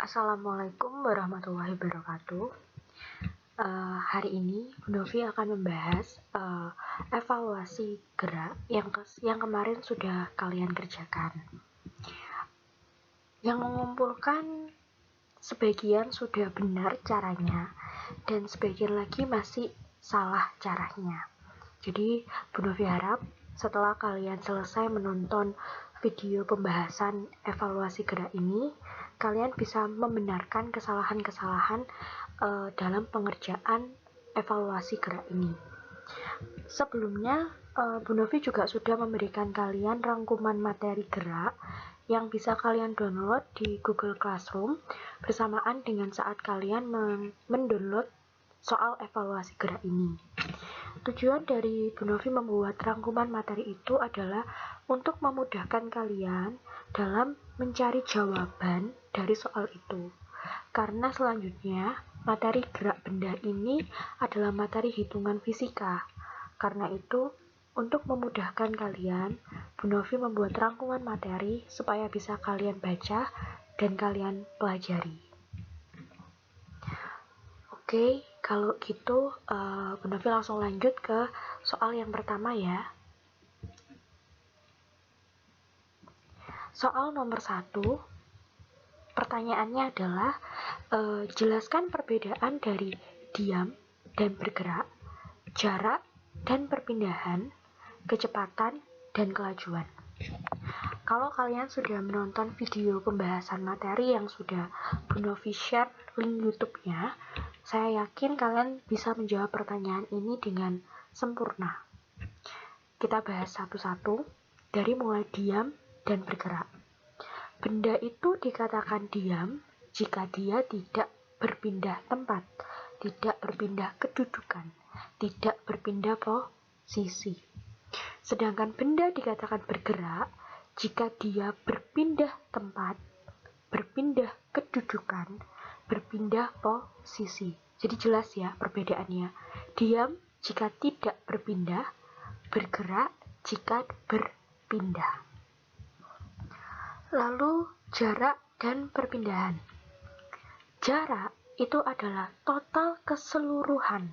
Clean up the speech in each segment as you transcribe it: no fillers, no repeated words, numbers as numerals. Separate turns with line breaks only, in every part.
Assalamualaikum warahmatullahi wabarakatuh. Hari ini Bu Novi akan membahas evaluasi gerak yang kemarin sudah kalian kerjakan. Yang mengumpulkan sebagian sudah benar caranya dan sebagian lagi masih salah caranya. Jadi Bu Novi harap setelah kalian selesai menonton video pembahasan evaluasi gerak ini, kalian bisa membenarkan kesalahan-kesalahan dalam pengerjaan evaluasi gerak ini. Sebelumnya, Bu Novi juga sudah memberikan kalian rangkuman materi gerak yang bisa kalian download di Google Classroom bersamaan dengan saat kalian mendownload soal evaluasi gerak ini. Tujuan dari Bu Novi membuat rangkuman materi itu adalah untuk memudahkan kalian dalam mencari jawaban dari soal itu. Karena selanjutnya, materi gerak benda ini adalah materi hitungan fisika. Karena itu, untuk memudahkan kalian, Bu Novi membuat rangkuman materi supaya bisa kalian baca dan kalian pelajari. Oke, kalau gitu Bu Novi langsung lanjut ke soal yang pertama ya. Soal nomor 1, pertanyaannya adalah jelaskan perbedaan dari diam dan bergerak, jarak dan perpindahan, kecepatan dan kelajuan. Kalau kalian sudah menonton video pembahasan materi yang sudah Bu Novi share link YouTube-nya, saya yakin kalian bisa menjawab pertanyaan ini dengan sempurna. Kita bahas satu-satu, dari mulai diam dan bergerak. Benda itu dikatakan diam jika dia tidak berpindah tempat, tidak berpindah kedudukan, tidak berpindah posisi. Sedangkan benda dikatakan bergerak jika dia berpindah tempat, berpindah kedudukan, berpindah posisi. Jadi jelas ya perbedaannya. Diam jika tidak berpindah, bergerak jika berpindah. Lalu jarak dan perpindahan. Jarak itu adalah total keseluruhan.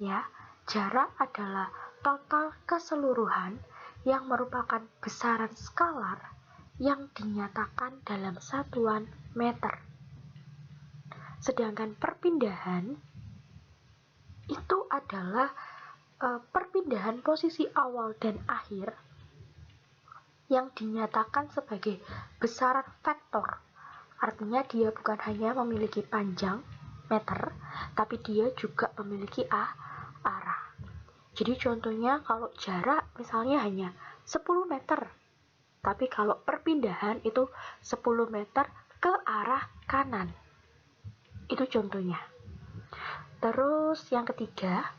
Ya, jarak adalah total keseluruhan yang merupakan besaran skalar yang dinyatakan dalam satuan meter. Sedangkan perpindahan itu adalah perpindahan posisi awal dan akhir yang dinyatakan sebagai besaran vektor. Artinya dia bukan hanya memiliki panjang meter, tapi dia juga memiliki arah. Jadi contohnya kalau jarak misalnya hanya 10 meter, tapi kalau perpindahan itu 10 meter ke arah kanan. Itu contohnya. Terus yang ketiga,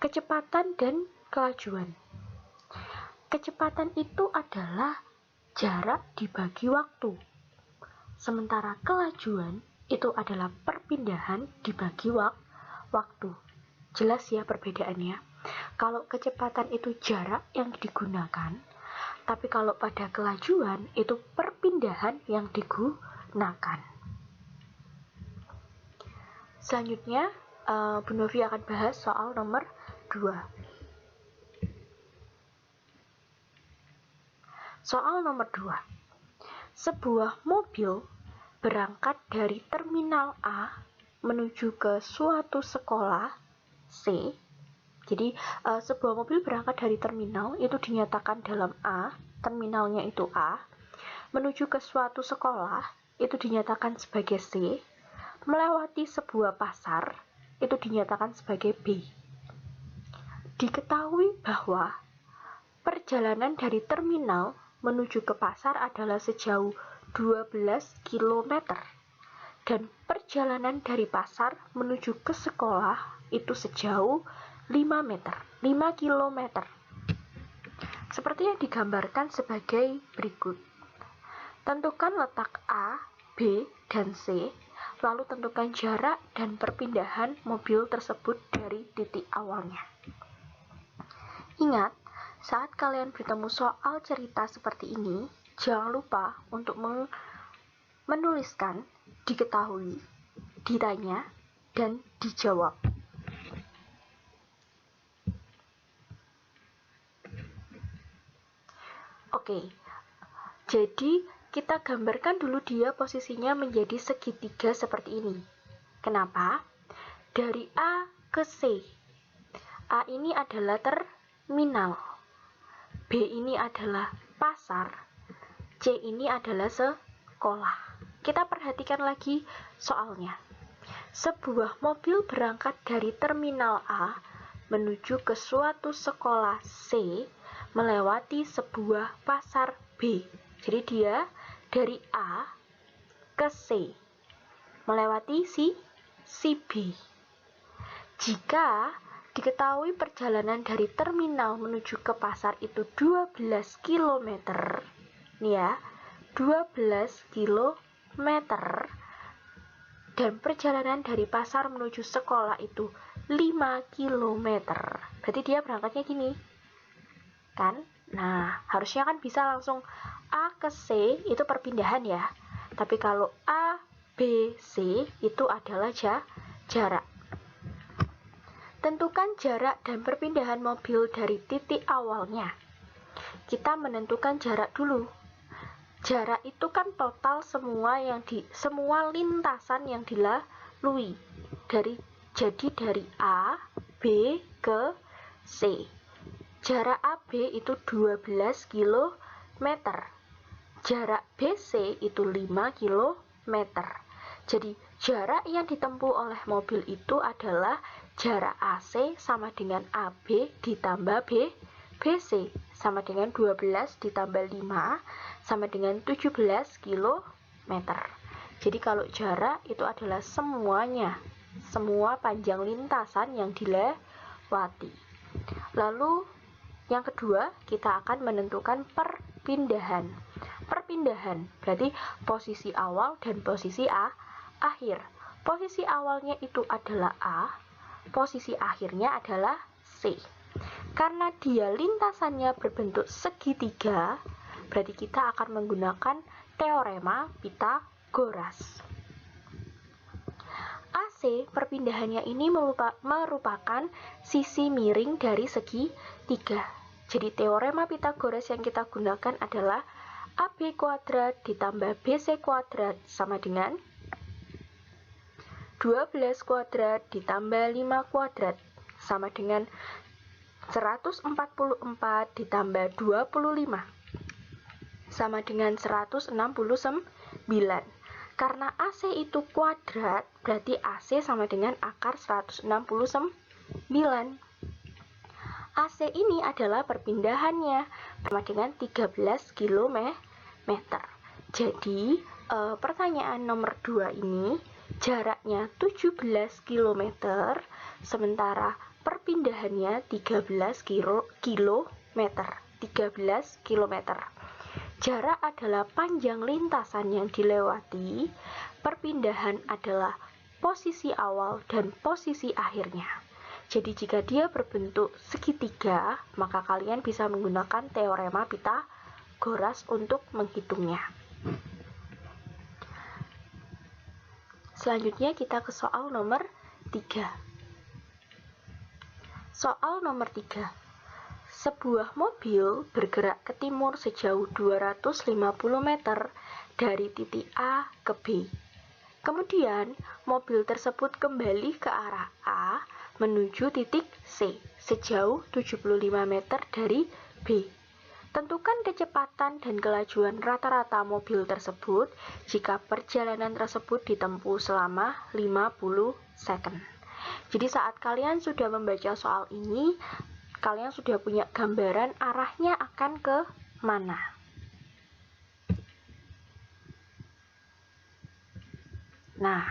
kecepatan dan kelajuan. Kecepatan itu adalah jarak dibagi waktu. Sementara kelajuan itu adalah perpindahan dibagi waktu. Jelas ya perbedaannya. Kalau kecepatan itu jarak yang digunakan, tapi kalau pada kelajuan itu perpindahan yang digunakan. Selanjutnya, Bu Novi akan bahas soal nomor 2. Soal nomor 2. Sebuah mobil berangkat dari terminal A menuju ke suatu sekolah C. Jadi sebuah mobil berangkat dari terminal itu dinyatakan dalam A, terminalnya itu A, menuju ke suatu sekolah itu dinyatakan sebagai C, melewati sebuah pasar itu dinyatakan sebagai B. Diketahui bahwa perjalanan dari terminal menuju ke pasar adalah sejauh 12 km dan perjalanan dari pasar menuju ke sekolah itu sejauh 5 km. Seperti yang digambarkan sebagai berikut. Tentukan letak A, B, dan C, lalu tentukan jarak dan perpindahan mobil tersebut dari titik awalnya. Ingat, saat kalian bertemu soal cerita seperti ini, jangan lupa untuk menuliskan, diketahui, ditanya, dan dijawab. Oke, jadi kita gambarkan dulu dia posisinya menjadi segitiga seperti ini. Kenapa? Dari A ke C. A ini adalah terminal. B ini adalah pasar. C ini adalah sekolah. Kita perhatikan lagi soalnya. Sebuah mobil berangkat dari terminal A menuju ke suatu sekolah C melewati sebuah pasar B. Jadi dia dari A ke C melewati si B. Jika diketahui perjalanan dari terminal menuju ke pasar itu 12 km, nih ya, 12 km, dan perjalanan dari pasar menuju sekolah itu 5 km. Berarti dia berangkatnya gini, kan? Nah, harusnya kan bisa langsung A ke C itu perpindahan ya. Tapi kalau A, B, C itu adalah jarak. Tentukan jarak dan perpindahan mobil dari titik awalnya. Kita menentukan jarak dulu. Jarak itu kan total semua lintasan yang dilalui. Jadi dari A, B ke C. Jarak AB itu 12 km. Jarak BC itu 5 km. Jadi jarak yang ditempuh oleh mobil itu adalah jarak AC sama dengan AB ditambah BC sama dengan 12 ditambah 5 sama dengan 17 km. Jadi kalau jarak itu adalah semuanya, semua panjang lintasan yang dilewati. Lalu yang kedua, kita akan menentukan perpindahan. Perpindahan berarti posisi awal dan posisi akhir. Posisi awalnya itu adalah A, posisi akhirnya adalah C. Karena dia lintasannya berbentuk segitiga, berarti kita akan menggunakan teorema Pythagoras. AC perpindahannya ini merupakan sisi miring dari segitiga. Jadi teorema Pythagoras yang kita gunakan adalah AB kuadrat ditambah BC kuadrat sama dengan 12 kuadrat ditambah 5 kuadrat sama dengan 144 ditambah 25 sama dengan 169. Karena AC itu kuadrat, berarti AC sama dengan akar 169. AC ini adalah perpindahannya sama dengan 13 km. Jadi pertanyaan nomor 2 ini jaraknya 17 km, sementara perpindahannya 13 km. Jarak adalah panjang lintasan yang dilewati, perpindahan adalah posisi awal dan posisi akhirnya. Jadi jika dia berbentuk segitiga, maka kalian bisa menggunakan teorema Pythagoras untuk menghitungnya. Selanjutnya kita ke soal nomor 3. Soal nomor 3. Sebuah mobil bergerak ke timur sejauh 250 meter dari titik A ke B. Kemudian, mobil tersebut kembali ke arah A menuju titik C sejauh 75 meter dari B. Tentukan kecepatan dan kelajuan rata-rata mobil tersebut jika perjalanan tersebut ditempuh selama 50 second. Jadi saat kalian sudah membaca soal ini, kalian sudah punya gambaran arahnya akan ke mana. Nah,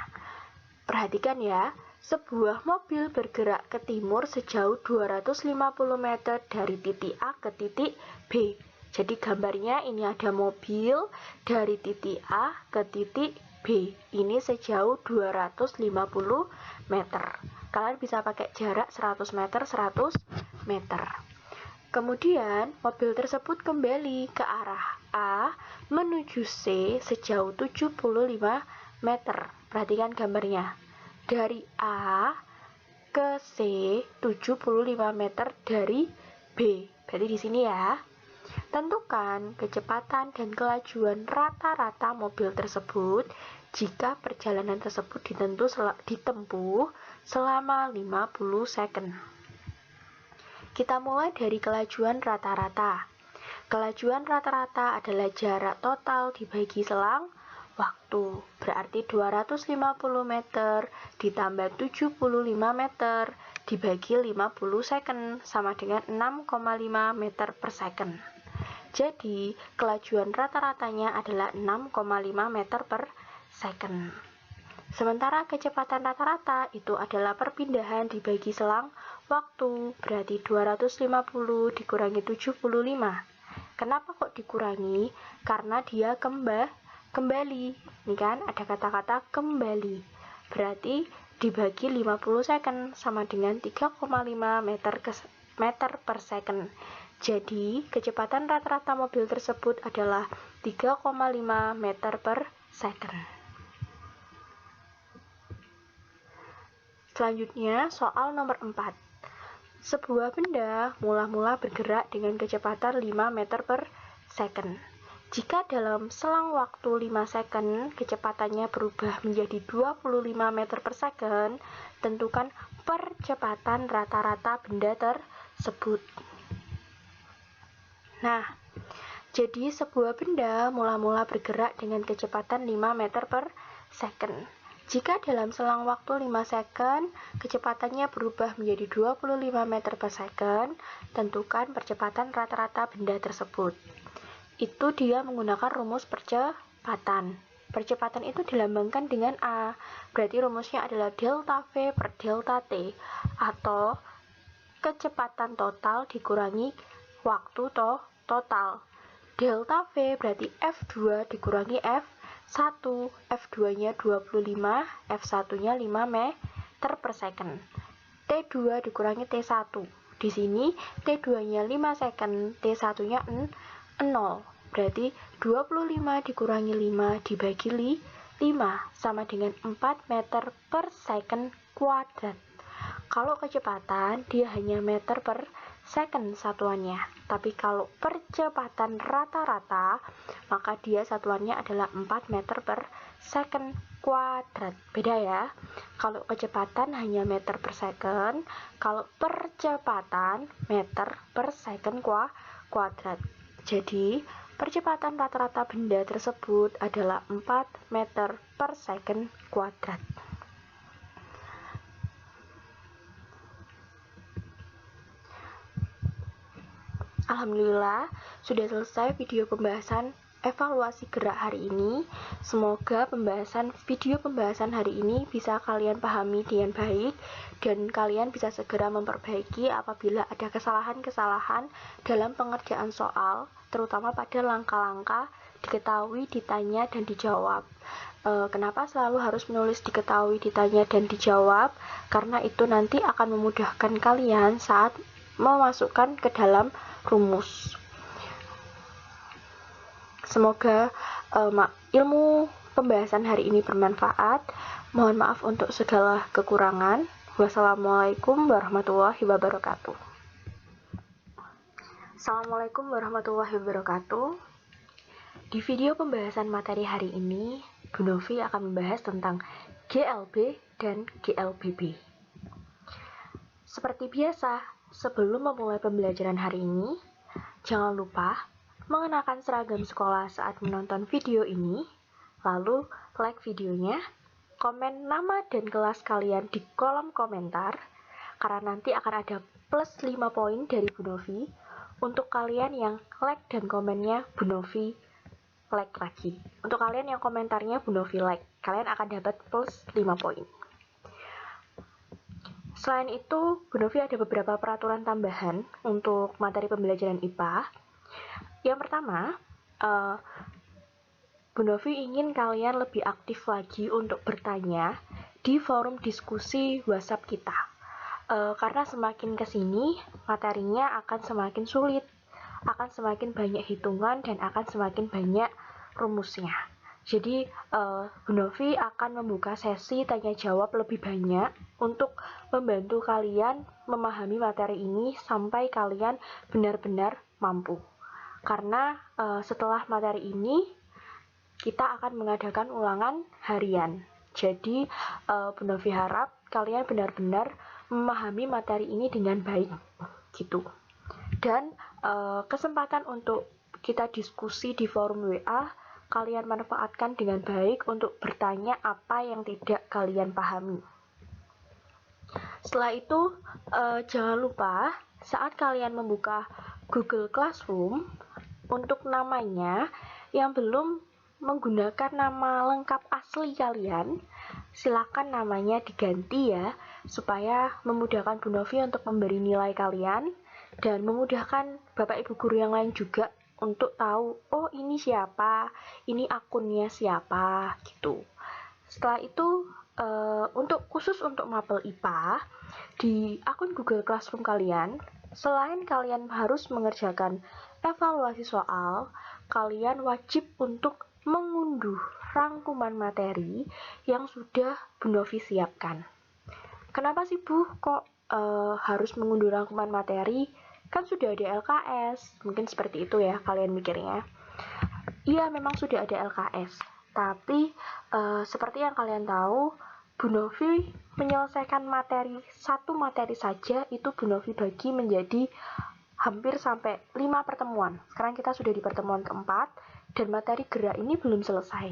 perhatikan ya. Sebuah mobil bergerak ke timur sejauh 250 meter dari titik A ke titik B. Jadi gambarnya ini ada mobil dari titik A ke titik B. Ini sejauh 250 meter. Kalian bisa pakai jarak 100 meter, 100 meter. Kemudian mobil tersebut kembali ke arah A menuju C sejauh 75 meter. Perhatikan gambarnya. Dari A ke C 75 meter dari B. Berarti di sini ya. Tentukan kecepatan dan kelajuan rata-rata mobil tersebut jika perjalanan tersebut ditempuh selama 50 second. Kita mulai dari kelajuan rata-rata. Kelajuan rata-rata adalah jarak total dibagi selang waktu. Berarti 250 meter ditambah 75 meter dibagi 50 second sama dengan 6,5 meter per second. Jadi, kelajuan rata-ratanya adalah 6,5 meter per second. Sementara kecepatan rata-rata itu adalah perpindahan dibagi selang waktu, berarti 250 dikurangi 75. Kenapa kok dikurangi? Karena dia kembali. Ini kan ada kata-kata kembali. Berarti dibagi 50 second sama dengan 3,5 meter per second. Jadi, kecepatan rata-rata mobil tersebut adalah 3,5 meter per second. Selanjutnya, soal nomor 4. Sebuah benda mula-mula bergerak dengan kecepatan 5 meter per second. Jika dalam selang waktu 5 second, kecepatannya berubah menjadi 25 meter per second, tentukan percepatan rata-rata benda tersebut. Nah, jadi sebuah benda mula-mula bergerak dengan kecepatan 5 meter per second. Jika dalam selang waktu 5 second, kecepatannya berubah menjadi 25 meter per second, tentukan percepatan rata-rata benda tersebut. Itu dia menggunakan rumus percepatan. Percepatan itu dilambangkan dengan A, berarti rumusnya adalah delta V per delta T, atau kecepatan total dikurangi waktu total. Delta V berarti F2 dikurangi F1, F2-nya 25, F1-nya 5 meter per second. T2 dikurangi T1. Di sini T2-nya 5 second, T1-nya 0. Berarti 25 dikurangi 5 dibagi 5 sama dengan 4 meter per second kuadrat. Kalau kecepatan dia hanya meter per second satuannya, tapi kalau percepatan rata-rata maka dia satuannya adalah 4 meter per second kuadrat. Beda ya, kalau kecepatan hanya meter per second, kalau percepatan meter per second kuadrat. Jadi percepatan rata-rata benda tersebut adalah 4 meter per second kuadrat. Alhamdulillah, sudah selesai video pembahasan evaluasi gerak hari ini. Semoga video pembahasan hari ini bisa kalian pahami dengan baik dan kalian bisa segera memperbaiki apabila ada kesalahan-kesalahan dalam pengerjaan soal, terutama pada langkah-langkah diketahui, ditanya, dan dijawab. Kenapa selalu harus menulis diketahui, ditanya, dan dijawab? Karena itu nanti akan memudahkan kalian saat memasukkan ke dalam rumus. Semoga ilmu pembahasan hari ini bermanfaat. Mohon maaf untuk segala kekurangan. Wassalamualaikum warahmatullahi wabarakatuh. Assalamualaikum warahmatullahi wabarakatuh. Di video pembahasan materi hari ini, Bu Novi akan membahas tentang GLB dan GLBB. Seperti biasa, sebelum memulai pembelajaran hari ini, jangan lupa mengenakan seragam sekolah saat menonton video ini, lalu like videonya, komen nama dan kelas kalian di kolom komentar, karena nanti akan ada plus 5 poin dari Bu Novi untuk kalian yang like dan komennya Bu Novi like lagi. Untuk kalian yang komentarnya Bu Novi like, kalian akan dapat plus 5 poin. Selain itu, Bu Novi ada beberapa peraturan tambahan untuk materi pembelajaran IPA. Yang pertama, Bu Novi ingin kalian lebih aktif lagi untuk bertanya di forum diskusi WhatsApp kita. Karena semakin kesini, materinya akan semakin sulit. akan semakin banyak hitungan dan akan semakin banyak rumusnya. Jadi Bu Novi akan membuka sesi tanya jawab lebih banyak untuk membantu kalian memahami materi ini sampai kalian benar-benar mampu. Karena setelah materi ini kita akan mengadakan ulangan harian. Jadi Bu Novi harap kalian benar-benar memahami materi ini dengan baik gitu. Dan kesempatan untuk kita diskusi di forum WA kalian manfaatkan dengan baik untuk bertanya apa yang tidak kalian pahami. Setelah itu jangan lupa saat kalian membuka Google Classroom, untuk namanya yang belum menggunakan nama lengkap asli kalian, silakan namanya diganti ya, supaya memudahkan Bu Novi untuk memberi nilai kalian dan memudahkan Bapak Ibu guru yang lain juga untuk tahu, oh ini siapa, ini akunnya siapa gitu. Setelah itu khusus untuk mapel IPA, di akun Google Classroom kalian, selain kalian harus mengerjakan evaluasi soal, kalian wajib untuk mengunduh rangkuman materi yang sudah Bu Novi siapkan. Kenapa sih Bu kok harus mengunduh rangkuman materi? Kan sudah ada LKS, mungkin seperti itu ya kalian mikirnya. Iya, memang sudah ada LKS, tapi seperti yang kalian tahu, Bu Novi menyelesaikan satu materi saja itu Bu Novi bagi menjadi hampir sampai 5 pertemuan. Sekarang kita sudah di pertemuan keempat dan materi gerak ini belum selesai.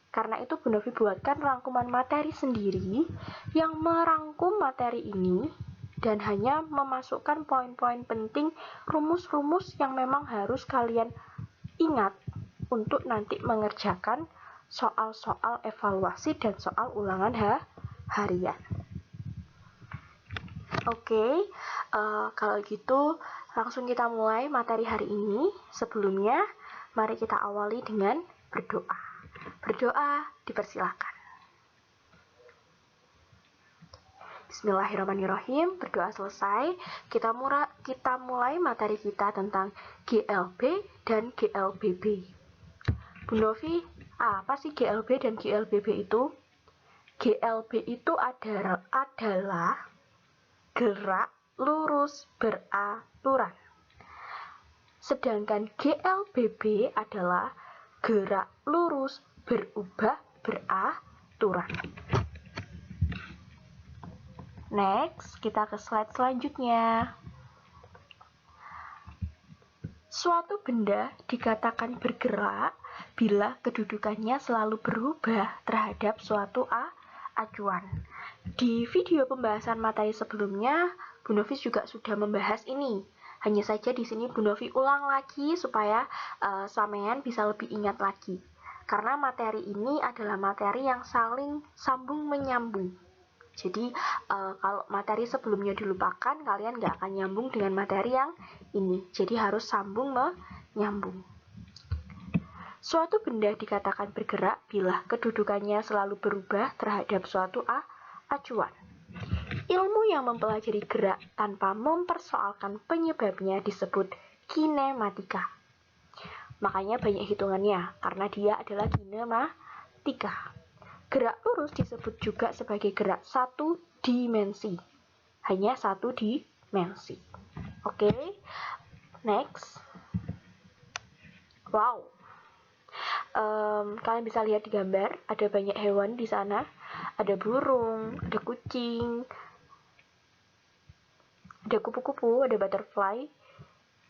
Karena itu Bu Novi buatkan rangkuman materi sendiri yang merangkum materi ini dan hanya memasukkan poin-poin penting, rumus-rumus yang memang harus kalian ingat untuk nanti mengerjakan soal-soal evaluasi dan soal ulangan harian. Oke, kalau gitu langsung kita mulai materi hari ini. Sebelumnya, mari kita awali dengan berdoa. Berdoa dipersilakan. Bismillahirrahmanirrahim. Berdoa selesai, kita mulai materi kita tentang GLB dan GLBB. Bu Novi, apa sih GLB dan GLBB itu? GLB itu adalah gerak lurus beraturan. Sedangkan GLBB adalah gerak lurus berubah beraturan. Next, kita ke slide selanjutnya. Suatu benda dikatakan bergerak bila kedudukannya selalu berubah terhadap suatu acuan. Di video pembahasan materi sebelumnya, Bu Novi juga sudah membahas ini. Hanya saja di sini Bu Novi ulang lagi supaya sampean bisa lebih ingat lagi. Karena materi ini adalah materi yang saling sambung menyambung. Jadi kalau materi sebelumnya dilupakan, kalian nggak akan nyambung dengan materi yang ini. Jadi harus sambung menyambung. Suatu benda dikatakan bergerak bila kedudukannya selalu berubah terhadap suatu acuan. Ilmu yang mempelajari gerak tanpa mempersoalkan penyebabnya disebut kinematika. Makanya banyak hitungannya, karena dia adalah kinematika. Gerak lurus disebut juga sebagai gerak satu dimensi. Hanya satu dimensi. Oke, next. Wow. Kalian bisa lihat di gambar, ada banyak hewan di sana. Ada burung, ada kucing, ada kupu-kupu, ada butterfly,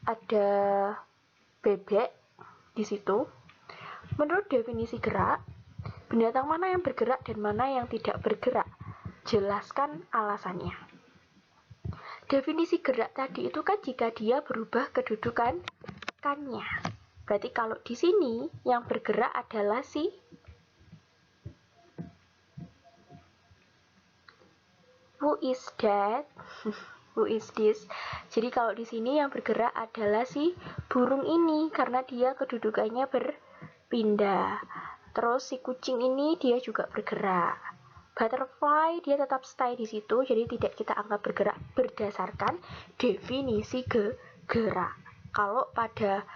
ada bebek di situ. Menurut definisi gerak, binatang mana yang bergerak dan mana yang tidak bergerak? Jelaskan alasannya. Definisi gerak tadi itu kan jika dia berubah kedudukannya. Berarti kalau di sini yang bergerak adalah si who is that? Who is this? Jadi kalau di sini yang bergerak adalah si burung ini karena dia kedudukannya berpindah. Terus si kucing ini dia juga bergerak. Butterfly dia tetap stay di situ, jadi tidak kita anggap bergerak berdasarkan definisi gerak. Kalau pada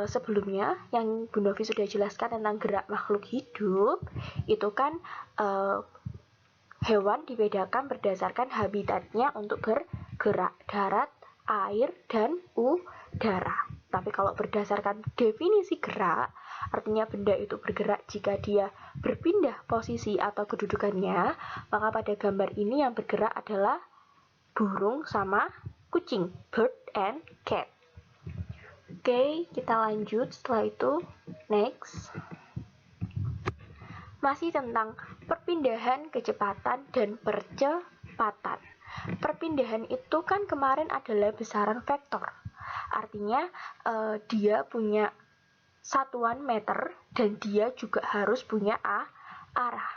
sebelumnya yang Bu Novi sudah jelaskan tentang gerak makhluk hidup, itu kan hewan dibedakan berdasarkan habitatnya untuk bergerak, darat, air, dan udara. Tapi kalau berdasarkan definisi gerak, artinya benda itu bergerak jika dia berpindah posisi atau kedudukannya, maka pada gambar ini yang bergerak adalah burung sama kucing, bird and cat. Oke, kita lanjut setelah itu. Next. Masih tentang perpindahan kecepatan dan percepatan. Perpindahan itu kan kemarin adalah besaran vektor. Artinya dia punya satuan meter dan dia juga harus punya arah.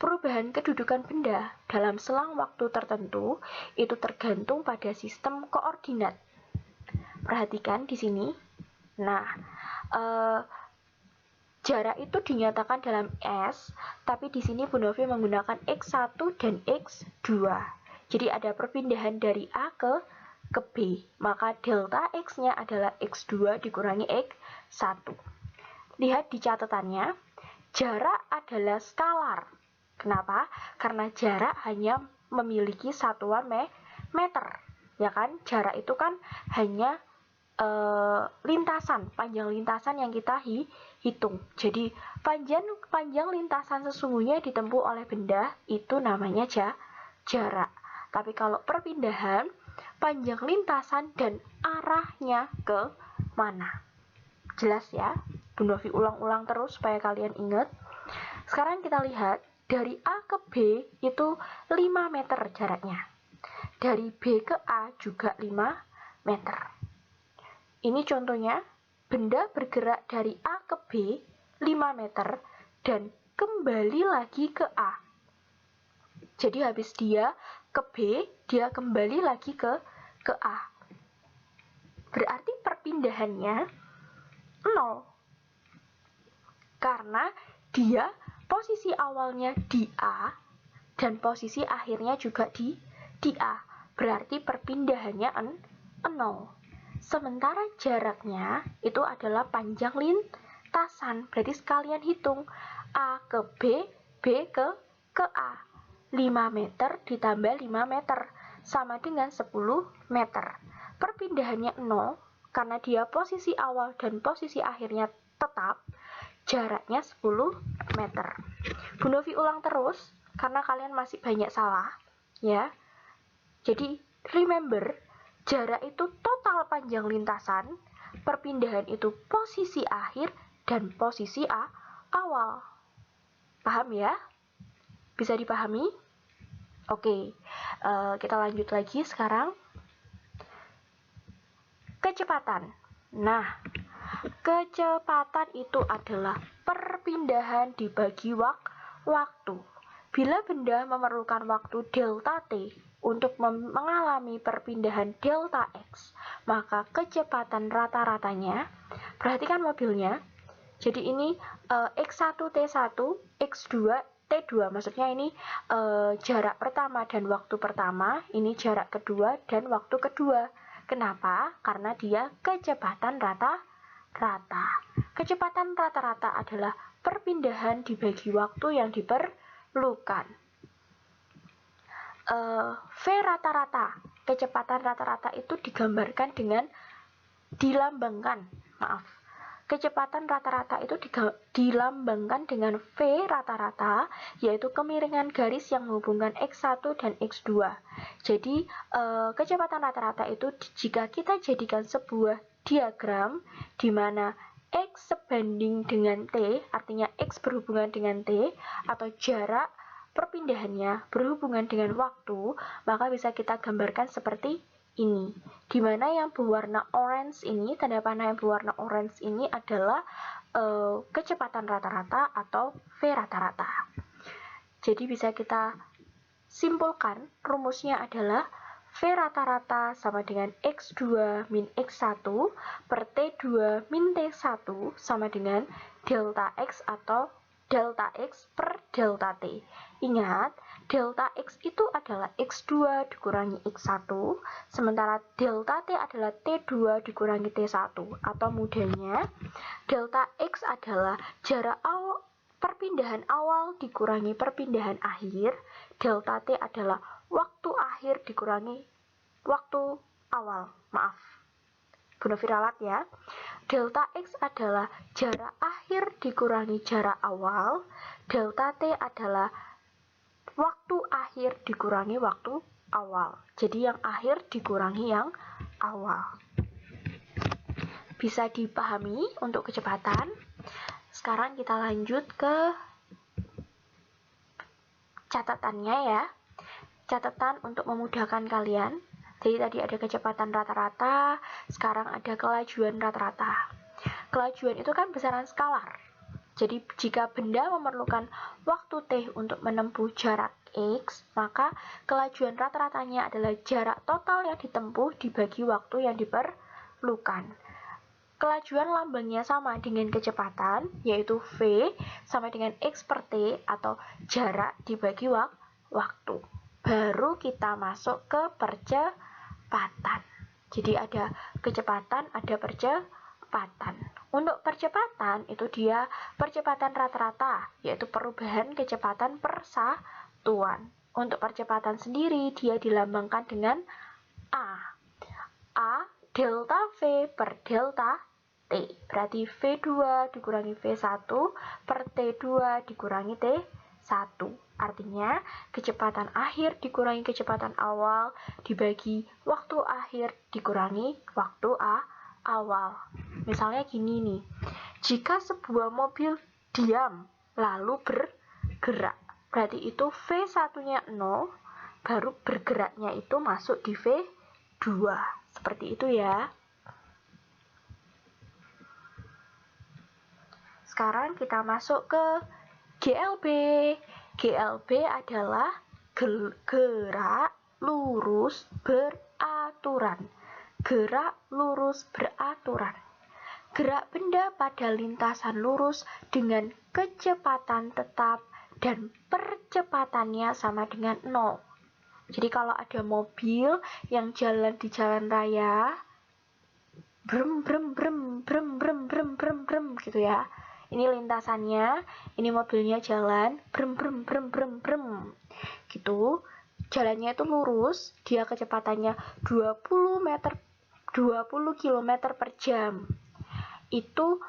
Perubahan kedudukan benda dalam selang waktu tertentu itu tergantung pada sistem koordinat. Perhatikan di sini. Nah, jarak itu dinyatakan dalam S, tapi di sini Bu Novi menggunakan X1 dan X2. Jadi ada perpindahan dari A ke B, maka delta X-nya adalah X2 dikurangi X1. Lihat di catatannya, jarak adalah skalar. Kenapa? Karena jarak hanya memiliki satuan meter, ya kan? Jarak itu kan hanya lintasan, panjang lintasan yang kita hitung. Jadi panjang lintasan sesungguhnya ditempuh oleh benda itu namanya jarak. Tapi kalau perpindahan, panjang lintasan dan arahnya ke mana. Jelas ya? Bu Novi ulang-ulang terus supaya kalian ingat. Sekarang kita lihat, dari A ke B itu 5 meter jaraknya. Dari B ke A juga 5 meter. Ini contohnya, benda bergerak dari A ke B 5 meter dan kembali lagi ke A. Jadi habis dia ke B, dia kembali lagi ke A. Berarti perpindahannya 0. Karena dia posisi awalnya di A dan posisi akhirnya juga di A. Berarti perpindahannya 0. Sementara jaraknya itu adalah panjang lintasan. Berarti sekalian hitung A ke B, B ke A. 5 meter ditambah 5 meter sama dengan 10 meter. Perpindahannya 0 karena dia posisi awal dan posisi akhirnya tetap. Jaraknya 10 meter. Bu Novi ulang terus karena kalian masih banyak salah, ya. Jadi remember, jarak itu total panjang lintasan, perpindahan itu posisi akhir dan posisi awal. Paham ya? Bisa dipahami? Oke, kita lanjut lagi sekarang. Kecepatan. Nah, kecepatan itu adalah perpindahan dibagi waktu. Bila benda memerlukan waktu delta T untuk mengalami perpindahan delta X, maka kecepatan rata-ratanya, perhatikan mobilnya, jadi ini X1 T1, X2 T2, maksudnya ini jarak pertama dan waktu pertama, ini jarak kedua dan waktu kedua. Kenapa? Karena dia kecepatan rata-rata. Kecepatan rata-rata adalah perpindahan dibagi waktu yang diperlukan. V rata-rata, kecepatan rata-rata itu digambarkan dengan kecepatan rata-rata itu dilambangkan dengan V rata-rata, yaitu kemiringan garis yang menghubungkan X1 dan X2. Jadi, kecepatan rata-rata itu jika kita jadikan sebuah diagram di mana X sebanding dengan T, artinya X berhubungan dengan T, atau jarak perpindahannya berhubungan dengan waktu, maka bisa kita gambarkan seperti ini, di mana yang berwarna orange ini, tanda panah yang berwarna orange ini adalah kecepatan rata-rata atau V rata-rata. Jadi bisa kita simpulkan, rumusnya adalah V rata-rata sama dengan X2 min X1 per T2 min T1 sama dengan delta X atau delta X per delta T. Ingat, delta X itu adalah X2 dikurangi X1, sementara delta T adalah T2 dikurangi T1. Atau mudahnya, delta X adalah jarak perpindahan awal dikurangi perpindahan akhir, delta T adalah waktu akhir dikurangi waktu awal. Maaf, Bu Novi ralat ya. Delta X adalah jarak akhir dikurangi jarak awal, delta T adalah waktu akhir dikurangi waktu awal. Jadi yang akhir dikurangi yang awal. Bisa dipahami untuk kecepatan. Sekarang kita lanjut ke catatannya ya. Catatan untuk memudahkan kalian. Jadi tadi ada kecepatan rata-rata, sekarang ada kelajuan rata-rata. Kelajuan itu kan besaran skalar. Jadi jika benda memerlukan waktu T untuk menempuh jarak X, maka kelajuan rata-ratanya adalah jarak total yang ditempuh dibagi waktu yang diperlukan. Kelajuan lambangnya sama dengan kecepatan, yaitu V sama dengan X per T atau jarak dibagi waktu. Baru kita masuk ke percepatan. Jadi ada kecepatan, ada percepatan. Untuk percepatan itu dia percepatan rata-rata, yaitu perubahan kecepatan per satuan. Untuk percepatan sendiri dia dilambangkan dengan A. A delta V per delta T. Berarti V2 dikurangi V1 per T2 dikurangi T1. Artinya, kecepatan akhir dikurangi kecepatan awal dibagi waktu akhir dikurangi waktu awal. Misalnya gini nih, jika sebuah mobil diam lalu bergerak, berarti itu V1-nya 0, baru bergeraknya itu masuk di V2. Seperti itu ya. Sekarang kita masuk ke GLB. GLB adalah gerak lurus beraturan. Gerak lurus beraturan. Gerak benda pada lintasan lurus dengan kecepatan tetap dan percepatannya sama dengan 0. Jadi kalau ada mobil yang jalan di jalan raya, brem brem brem brem brem brem brem brem gitu ya. Ini lintasannya, ini mobilnya jalan, brem brem brem brem brem gitu. Jalannya itu lurus, dia kecepatannya 20 km per jam. Itu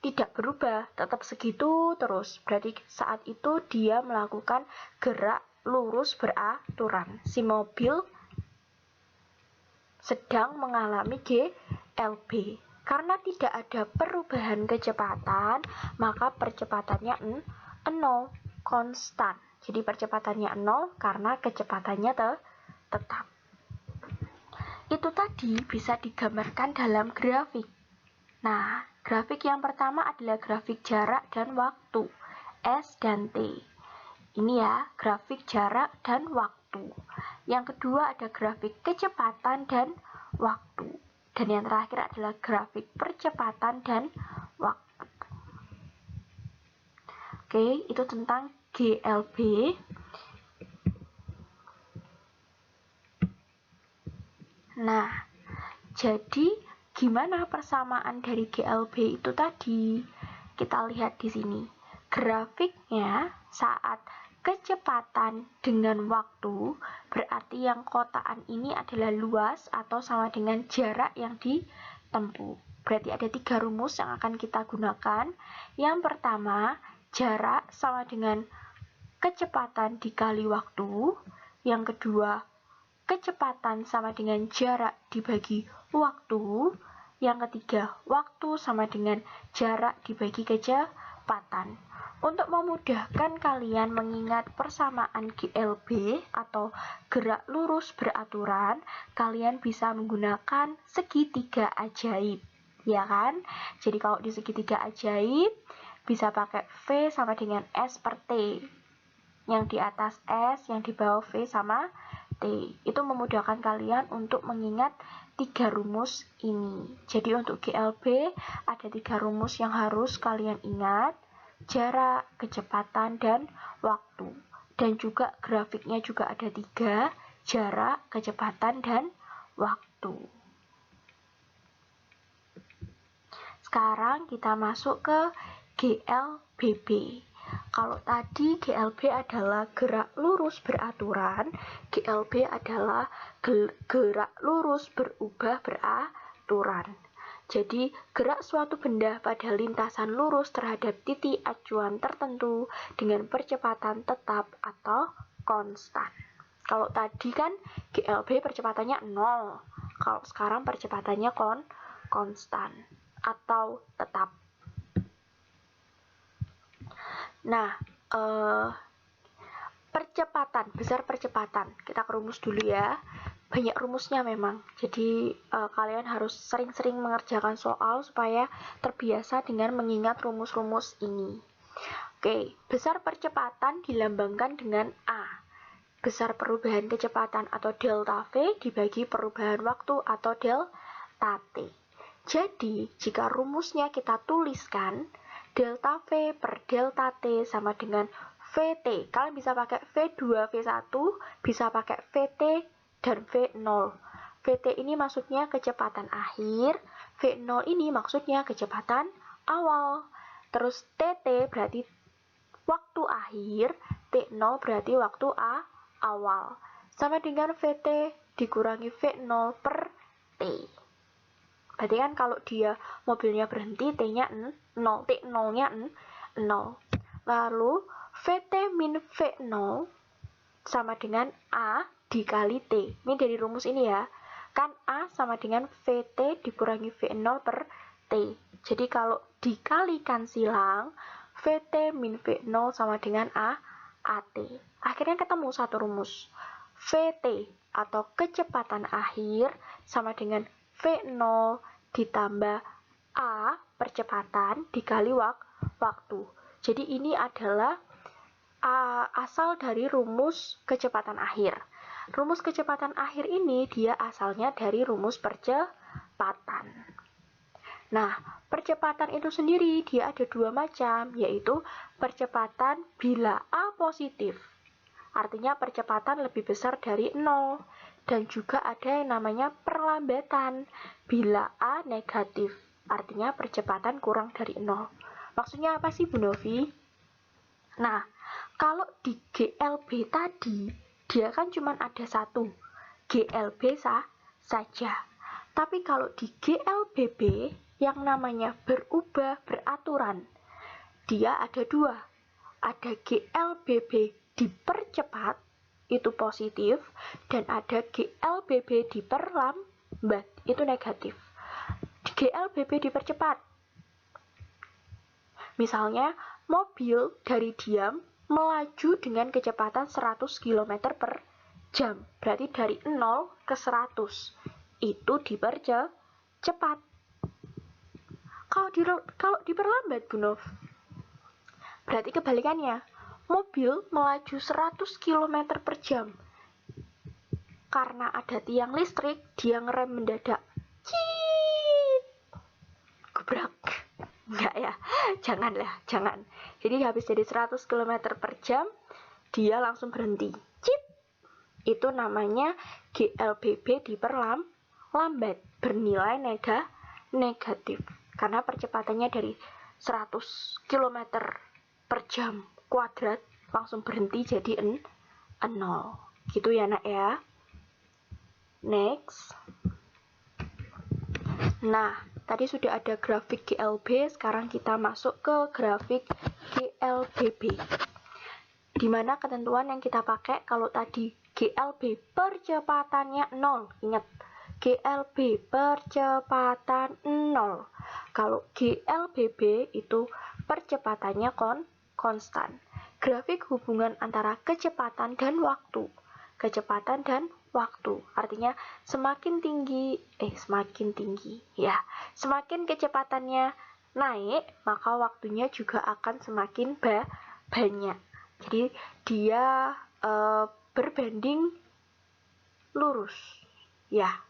tidak berubah, tetap segitu terus. Berarti saat itu dia melakukan gerak lurus beraturan. Si mobil sedang mengalami GLB. Karena tidak ada perubahan kecepatan, maka percepatannya 0, konstan. Jadi percepatannya 0 karena kecepatannya tetap. Itu tadi bisa digambarkan dalam grafik. Nah, grafik yang pertama adalah grafik jarak dan waktu, S dan T. Ini ya, grafik jarak dan waktu. Yang kedua ada grafik kecepatan dan waktu. Dan yang terakhir adalah grafik percepatan dan waktu. Oke, itu tentang GLB. Nah, jadi gimana persamaan dari GLB itu tadi? Kita lihat di sini. Grafiknya saat kecepatan dengan waktu, berarti yang kotaan ini adalah luas atau sama dengan jarak yang ditempuh. Berarti ada 3 rumus yang akan kita gunakan. Yang pertama, jarak sama dengan kecepatan dikali waktu. Yang kedua, kecepatan sama dengan jarak dibagi waktu. Yang ketiga, waktu sama dengan jarak dibagi kecepatan. Untuk memudahkan kalian mengingat persamaan GLB atau gerak lurus beraturan, kalian bisa menggunakan segitiga ajaib, ya kan? Jadi kalau di segitiga ajaib, bisa pakai V sama dengan S per T. Yang di atas S, yang di bawah V sama T. Itu memudahkan kalian untuk mengingat 3 rumus ini. Jadi untuk GLB ada 3 rumus yang harus kalian ingat. jarak, kecepatan, dan waktu. Dan juga grafiknya juga ada 3, jarak, kecepatan, dan waktu. Sekarang kita masuk ke GLBB. Kalau tadi GLB adalah gerak lurus beraturan, GLB adalah gerak lurus berubah beraturan. Jadi, gerak suatu benda pada lintasan lurus terhadap titik acuan tertentu dengan percepatan tetap atau konstan. Kalau tadi kan GLB percepatannya 0, kalau sekarang percepatannya konstan atau tetap. Nah, percepatan, besar percepatan. Kita kerumus dulu ya. Banyak rumusnya memang. Jadi kalian harus sering-sering mengerjakan soal supaya terbiasa dengan mengingat rumus-rumus ini. Oke, besar percepatan dilambangkan dengan A. Besar perubahan kecepatan atau delta V dibagi perubahan waktu atau delta T. Jadi, jika rumusnya kita tuliskan, delta V per delta T sama dengan VT. Kalian bisa pakai V2, V1, bisa pakai VT dan V0. VT ini maksudnya kecepatan akhir, V0 ini maksudnya kecepatan awal. Terus TT berarti waktu akhir, T0 berarti waktu awal. Sama dengan VT dikurangi V0 per T. Berarti kan kalau dia mobilnya berhenti, T-nya 0, T0-nya 0. Lalu VT min V0 sama dengan A dikali T. Ini dari rumus ini ya. Kan A sama dengan VT dikurangi V0 per T. Jadi kalau dikalikan silang, VT min V0 sama dengan AT. Akhirnya ketemu satu rumus. VT atau kecepatan akhir sama dengan V0 ditambah A percepatan dikali waktu. Jadi ini adalah asal dari rumus kecepatan akhir. Rumus kecepatan akhir ini dia asalnya dari rumus percepatan. Nah, percepatan itu sendiri dia ada 2 macam, yaitu percepatan bila A positif. Artinya percepatan lebih besar dari 0. Dan juga ada yang namanya perlambatan bila A negatif. Artinya percepatan kurang dari 0. Maksudnya apa sih Bu Novi? Nah, kalau di GLB tadi, dia kan cuma ada satu. GLB saja. Tapi kalau di GLBB, yang namanya berubah beraturan, dia ada 2. Ada GLBB dipercepat, itu positif, dan ada GLBB diperlambat, itu negatif. GLBB dipercepat, misalnya mobil dari diam melaju dengan kecepatan 100 km per jam, berarti dari 0 ke 100, itu dipercepat. Kalau diperlambat Bu Nov, berarti kebalikannya, mobil melaju 100 km per jam. Karena ada tiang listrik, dia ngerem mendadak. Ciit. Gebrak. Enggak ya, jangan. Jadi habis dari 100 km per jam, dia langsung berhenti. Cit. Itu namanya GLBB diperlambat, bernilai negatif. Karena percepatannya dari 100 km per jam kuadrat langsung berhenti jadi 0. Gitu ya nak ya. Next. Nah, tadi sudah ada grafik GLB, sekarang kita masuk ke grafik GLBB. Dimana ketentuan yang kita pakai kalau tadi GLB percepatannya 0. Ingat, GLB percepatan 0. Kalau GLBB itu percepatannya konstan. Grafik hubungan antara kecepatan dan waktu. Kecepatan dan waktu. Artinya semakin tinggi ya. Semakin kecepatannya naik, maka waktunya juga akan semakin banyak. Jadi dia berbanding lurus. Ya.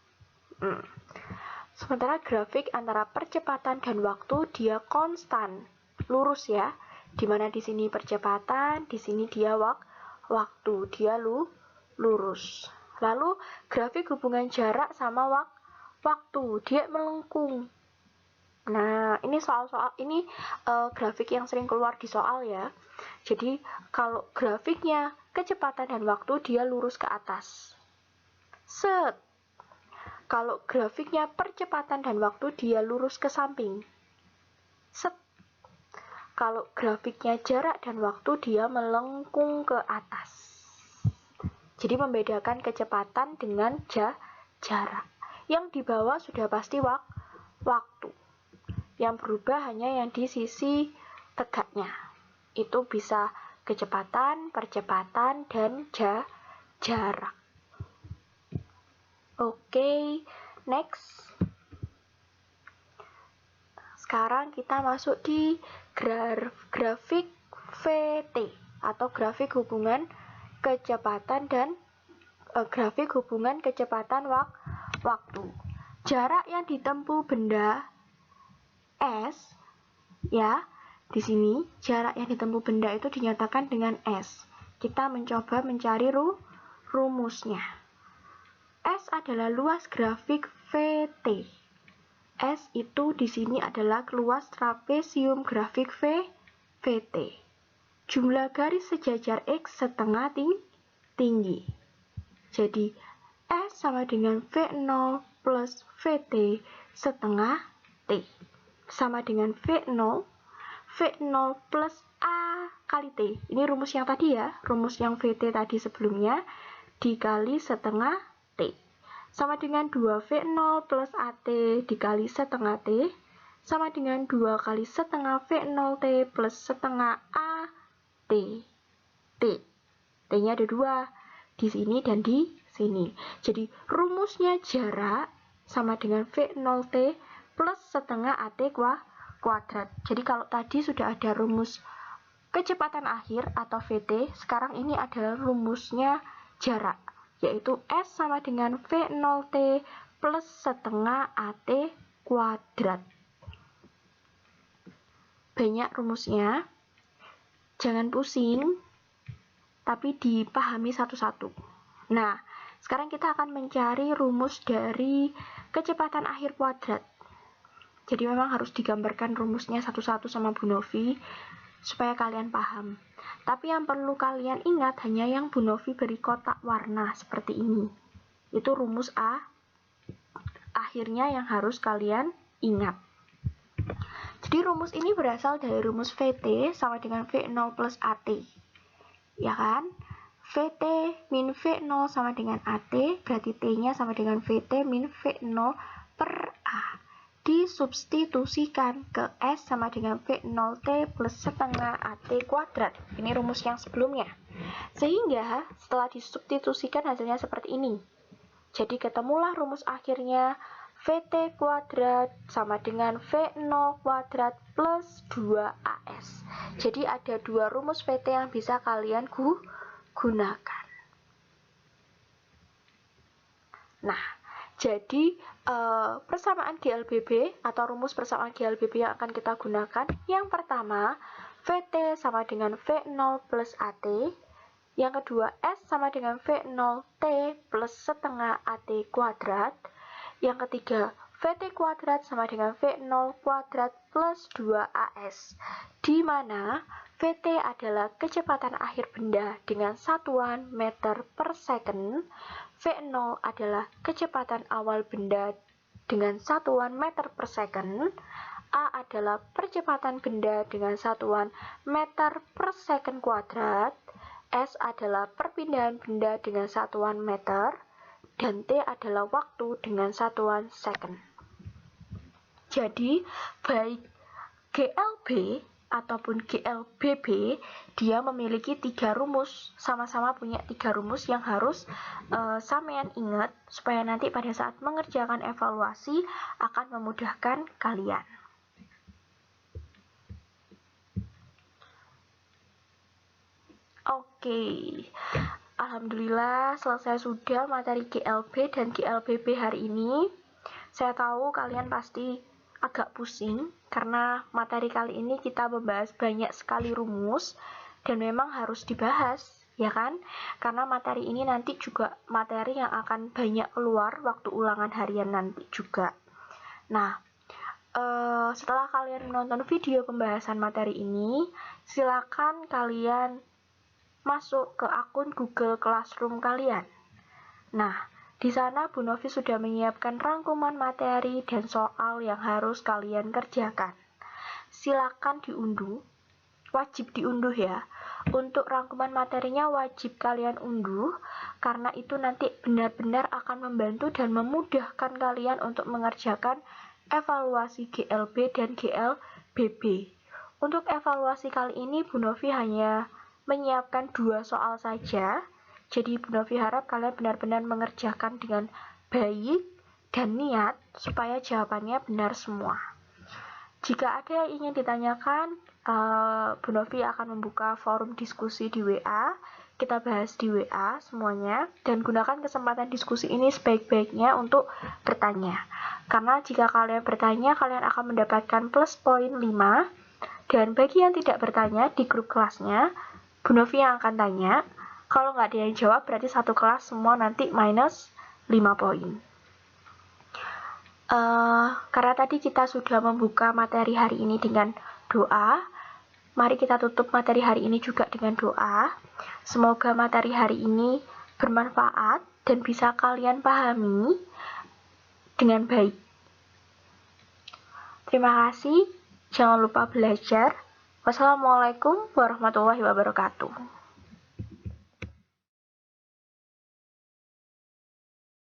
Sementara grafik antara percepatan dan waktu dia konstan, lurus ya. Dimana di sini percepatan, di sini dia waktu, dia lurus. Lalu grafik hubungan jarak sama waktu, dia melengkung. Nah, ini soal-soal ini grafik yang sering keluar di soal ya. Jadi, kalau grafiknya kecepatan dan waktu, dia lurus ke atas. Set. Kalau grafiknya percepatan dan waktu, dia lurus ke samping. Set. Kalau grafiknya jarak dan waktu, dia melengkung ke atas. Jadi membedakan kecepatan dengan jarak. Yang di bawah sudah pasti waktu. Yang berubah hanya yang di sisi tegaknya. Itu bisa kecepatan, percepatan, dan jarak. Oke, next. Sekarang kita masuk di grafik VT atau grafik hubungan kecepatan dan grafik hubungan kecepatan waktu. Jarak yang ditempuh benda S ya, di sini jarak yang ditempuh benda itu dinyatakan dengan S. Kita mencoba mencari rumusnya. S adalah luas grafik VT. S itu di sini adalah luas trapesium grafik VT. Jumlah garis sejajar X setengah tinggi. Jadi S sama dengan V0 plus VT setengah T. Sama dengan V0 plus A kali T. Ini rumus yang tadi ya, rumus yang VT tadi sebelumnya dikali setengah T. Sama dengan 2V0 plus AT dikali setengah T, sama dengan 2 kali setengah V0T plus setengah AT. T-nya ada 2, di sini dan di sini. Jadi rumusnya jarak sama dengan V0T plus setengah AT kuadrat. Jadi kalau tadi sudah ada rumus kecepatan akhir atau VT, sekarang ini adalah rumusnya jarak, yaitu S sama dengan V0T plus setengah AT kuadrat. Banyak rumusnya, jangan pusing, tapi dipahami satu-satu. Nah, sekarang kita akan mencari rumus dari kecepatan akhir kuadrat. Jadi memang harus digambarkan rumusnya satu-satu sama Bu Novi, supaya kalian paham. Tapi yang perlu kalian ingat hanya yang Bu Novi beri kotak warna seperti ini. Itu rumus A akhirnya yang harus kalian ingat. Jadi rumus ini berasal dari rumus VT sama dengan V0 plus AT. Ya kan? VT min V0 sama dengan AT, berarti T-nya sama dengan VT min V0 per A. Disubstitusikan ke S sama dengan V0T plus setengah AT kuadrat. Ini rumus yang sebelumnya. Sehingga setelah disubstitusikan hasilnya seperti ini. Jadi ketemulah rumus akhirnya VT kuadrat sama dengan V0 kuadrat plus 2AS. Jadi ada dua rumus VT yang bisa kalian gunakan. Nah, jadi persamaan GLBB atau rumus persamaan GLBB yang akan kita gunakan, yang pertama VT sama dengan V0 plus AT, yang kedua S sama dengan V0T plus setengah AT kuadrat, yang ketiga VT kuadrat sama dengan V0 kuadrat plus 2AS, di mana VT adalah kecepatan akhir benda dengan satuan meter per second, V0 adalah kecepatan awal benda dengan satuan meter per second, A adalah percepatan benda dengan satuan meter per second kuadrat, S adalah perpindahan benda dengan satuan meter, dan T adalah waktu dengan satuan second. Jadi, baik GLB ataupun GLBB, dia memiliki 3 rumus, sama-sama punya 3 rumus yang harus sampean ingat, supaya nanti pada saat mengerjakan evaluasi akan memudahkan kalian. Oke, alhamdulillah selesai sudah materi GLB dan GLBB hari ini. Saya tahu kalian pasti agak pusing karena materi kali ini kita membahas banyak sekali rumus dan memang harus dibahas, ya kan? Karena materi ini nanti juga materi yang akan banyak keluar waktu ulangan harian nanti juga. Nah, setelah kalian menonton video pembahasan materi ini, silakan kalian masuk ke akun Google Classroom kalian. Nah, di sana Bu Novi sudah menyiapkan rangkuman materi dan soal yang harus kalian kerjakan. Silakan diunduh, wajib diunduh ya. Untuk rangkuman materinya wajib kalian unduh, karena itu nanti benar-benar akan membantu dan memudahkan kalian untuk mengerjakan evaluasi GLB dan GLBB. Untuk evaluasi kali ini Bu Novi hanya menyiapkan 2 soal saja. Jadi Bu Novi harap kalian benar-benar mengerjakan dengan baik dan niat supaya jawabannya benar semua. Jika ada yang ingin ditanyakan, Bu Novi akan membuka forum diskusi di WA. Kita bahas di WA semuanya dan gunakan kesempatan diskusi ini sebaik-baiknya untuk bertanya. Karena jika kalian bertanya, kalian akan mendapatkan plus poin 5. Dan bagi yang tidak bertanya di grup kelasnya, Bu Novi yang akan tanya. Kalau nggak ada yang jawab, berarti satu kelas semua nanti minus 5 poin. Karena tadi kita sudah membuka materi hari ini dengan doa, mari kita tutup materi hari ini juga dengan doa. Semoga materi hari ini bermanfaat dan bisa kalian pahami dengan baik. Terima kasih, jangan lupa belajar. Wassalamualaikum warahmatullahi wabarakatuh.